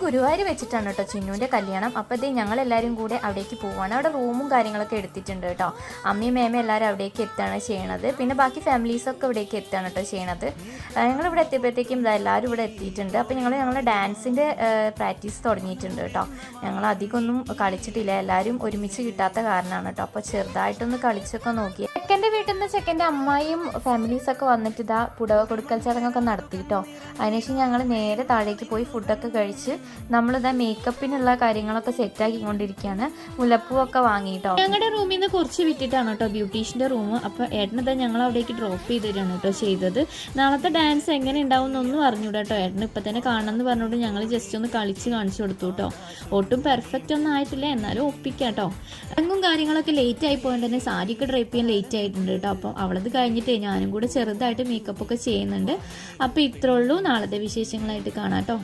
ഗുരുവായൂർ വെച്ചിട്ടാണ് കേട്ടോ ചിന്നുവിൻ്റെ കല്യാണം. അപ്പോൾ ഇത് ഞങ്ങളെല്ലാവരും കൂടെ അവിടേക്ക് പോവുകയാണ്. അവിടെ റൂമും കാര്യങ്ങളൊക്കെ എടുത്തിട്ടുണ്ട് കേട്ടോ. അമ്മയും മേമയും എല്ലാവരും അവിടേക്ക് എത്തുകയാണ് ചെയ്യണത്. പിന്നെ ബാക്കി ഫാമിലീസൊക്കെ ഇവിടേക്ക് എത്തുകയാണ് കേട്ടോ ചെയ്യണത്. ഞങ്ങളിവിടെ എത്തിയപ്പോഴത്തേക്കും എല്ലാവരും ഇവിടെ എത്തിയിട്ടുണ്ട്. അപ്പോൾ ഞങ്ങളുടെ ഡാൻസിൻ്റെ പ്രാക്ടീസ് തുടങ്ങിയിട്ടുണ്ട് കേട്ടോ. ഞങ്ങൾ അധികമൊന്നും കളിച്ചിട്ടില്ല, എല്ലാവരും ഒരുമിച്ച് കിട്ടാത്ത കാരണമാണ് കേട്ടോ. അപ്പോൾ ചെറുതായിട്ടൊന്ന് കളിച്ചൊക്കെ നോക്കി. ചെക്കൻ്റെ വീട്ടിൽ നിന്ന് ചെക്കൻ്റെ അമ്മായിയും ഫാമിലീസൊക്കെ വന്നിട്ട് ഇതാ പുടവ കൊടുക്കൽ ചടങ്ങൊക്കെ നടത്തി കേട്ടോ. അതിനുശേഷം ഞങ്ങൾ നേരെ താഴേക്ക് പോയി ഫുഡൊക്കെ കഴിച്ച് നമ്മളിതാ മേക്കപ്പിനുള്ള കാര്യങ്ങളൊക്കെ സെറ്റാക്കിക്കൊണ്ടിരിക്കുകയാണ്. മുല്ലപ്പൂവൊക്കെ വാങ്ങിയിട്ടോ. ഞങ്ങളുടെ റൂമിൽ നിന്ന് കുറച്ച് വിട്ടിട്ടാണ് കേട്ടോ ബ്യൂട്ടീഷ്യൻ്റെ റൂം. അപ്പോൾ ഏട്ടനിതാ ഞങ്ങൾ അവിടേക്ക് ഡ്രോപ്പ് ചെയ്തിട്ടാണ് കേട്ടോ ചെയ്തത്. നാളത്തെ ഡാൻസ് എങ്ങനെ ഉണ്ടാവും എന്നൊന്നും അറിഞ്ഞൂടാ കേട്ടോ. ഏട്ടന് ഇപ്പം തന്നെ കാണണമെന്ന് പറഞ്ഞുകൊണ്ട് ഞങ്ങൾ ജസ്റ്റ് ഒന്ന് കളിച്ച് കാണിച്ചു കൊടുത്തു കേട്ടോ. ഒട്ടും പെർഫെക്റ്റ് ഒന്നും ആയിട്ടില്ല, എന്നാലും ഒപ്പിക്കാം കേട്ടോ. അങ്ങും കാര്യങ്ങളൊക്കെ ലേറ്റ് ആയി പോയിട്ട് തന്നെ സാരിയൊക്കെ ഡ്രൈപ്പ് ചെയ്യാൻ ലേറ്റ് ആയിട്ടുണ്ട് കേട്ടോ. അപ്പോൾ അവളത് കഴിഞ്ഞിട്ടേ ഞാനും കൂടെ ചെറുതായിട്ട് മേക്കപ്പൊക്കെ ചെയ്യുന്നുണ്ട്. അപ്പോൾ ഇത്രേ ഉള്ളൂ. നാളത്തെ വിശേഷങ്ങളായിട്ട് കാണാം കേട്ടോ.